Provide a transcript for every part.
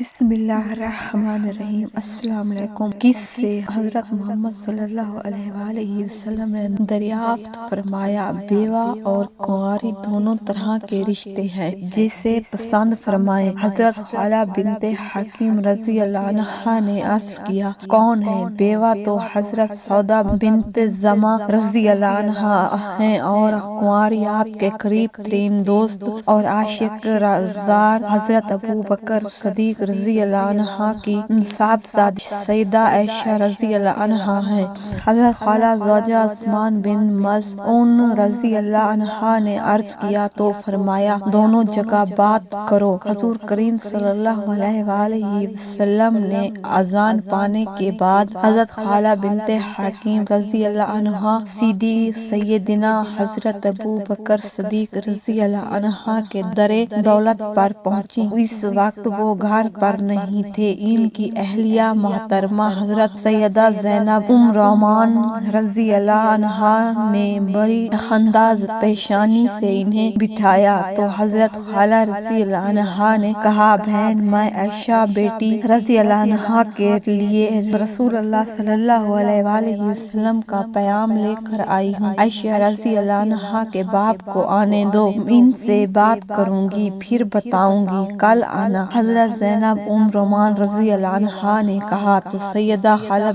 بسم اللہ الرحمن الرحیم۔ السلام علیکم۔ کس سے حضرت محمد صلی اللہ علیہ وآلہ وسلم نے دریافت فرمایا، بیوہ اور کنواری دونوں طرح کے رشتے ہیں، جسے پسند فرمائیں۔ حضرت خولہ بنت حکیم رضی اللہ عنہا نے عرض کیا، کون ہے؟ بیوہ تو حضرت سودا بنت زمعہ رضی اللہ عنہا ہیں، اور کنواری آپ کے قریب ترین دوست اور عاشق رازدار حضرت ابو بکر صدیق رضی اللہ عنہ کی صاحبزادی سیدہ عائشہ رضی اللہ عنہا ہیں۔ حضرت خولہ زوجہ عثمان بن مظعون رضی اللہ عنہ نے عرض کیا تو فرمایا، دونوں جگہ بات کرو۔ حضور کریم صلی اللہ علیہ وآلہ وسلم نے اذان پانے کے بعد حضرت خولہ بنت حکیم رضی اللہ عنہا سیدنا حضرت ابو بکر صدیق رضی اللہ عنہ کے در دولت پر پہنچی۔ اس وقت وہ گھر پر نہیں تھے۔ ان کی اہلیہ محترمہ حضرت سیدہ زینب ام رومان رضی اللہ عنہا نے بڑی انداز پیشانی سے انہیں بٹھایا تو حضرت خولہ رضی اللہ عنہا نے کہا، بہن، میں عائشہ بیٹی رضی اللہ عنہا کے لیے رسول اللہ صلی اللہ علیہ وآلہ وسلم کا پیام لے کر آئی ہوں۔ عائشہ رضی اللہ عنہا کے باپ کو آنے دو، ان سے بات کروں گی، پھر بتاؤں گی، کل آنا۔ حضرت زینب ام رومان رضی اللہ عنہا نے کہا تو سیدہ خولہ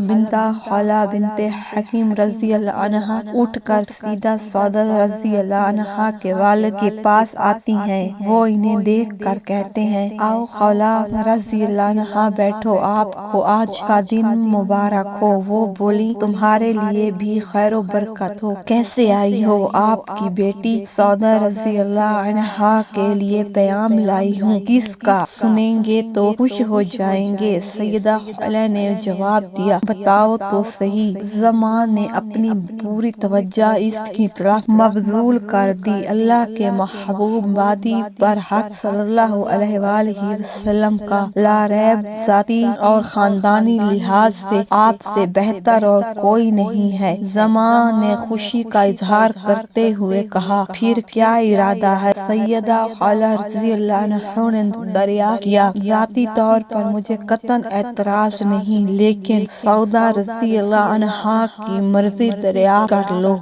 بنت حکیم رضی اللہ عنہا اٹھ کر سیدہ سودا رضی اللہ عنہا کے والد کے پاس آتی ہیں۔ وہ انہیں دیکھ کر کہتے ہیں، آؤ خولہ رضی اللہ عنہا بیٹھو، آپ کو آج کا دن مبارک ہو۔ وہ بولی، تمہارے لیے بھی خیر و برکت ہو۔ کیسے آئی ہو؟ آپ کی بیٹی سودا رضی اللہ عنہا کے لیے پیام لائی ہوں، کس کا؟ سنیں گے تو خوش ہو جائیں گے۔ سیدہ خولہ نے جواب دیا، بتاؤ تو صحیح۔ زمعہ نے اپنی پوری توجہ اس کی طرف مبذول کر دی۔ اللہ کے محبوب بادی برحق صلی اللہ علیہ وآلہ وسلم کا لا ریب ذاتی اور خاندانی لحاظ سے آپ سے بہتر اور کوئی نہیں ہے۔ زمعہ نے خوشی کا اظہار کرتے ہوئے کہا، پھر کیا ارادہ ہے؟ سیدہ خولہ رضی اللہ عنہا نے دریافت کیا، ذاتی طور پر مجھے قطعاً اعتراض نہیں، لیکن سودا رضی اللہ عنہا کی مرضی دریافت کر لو۔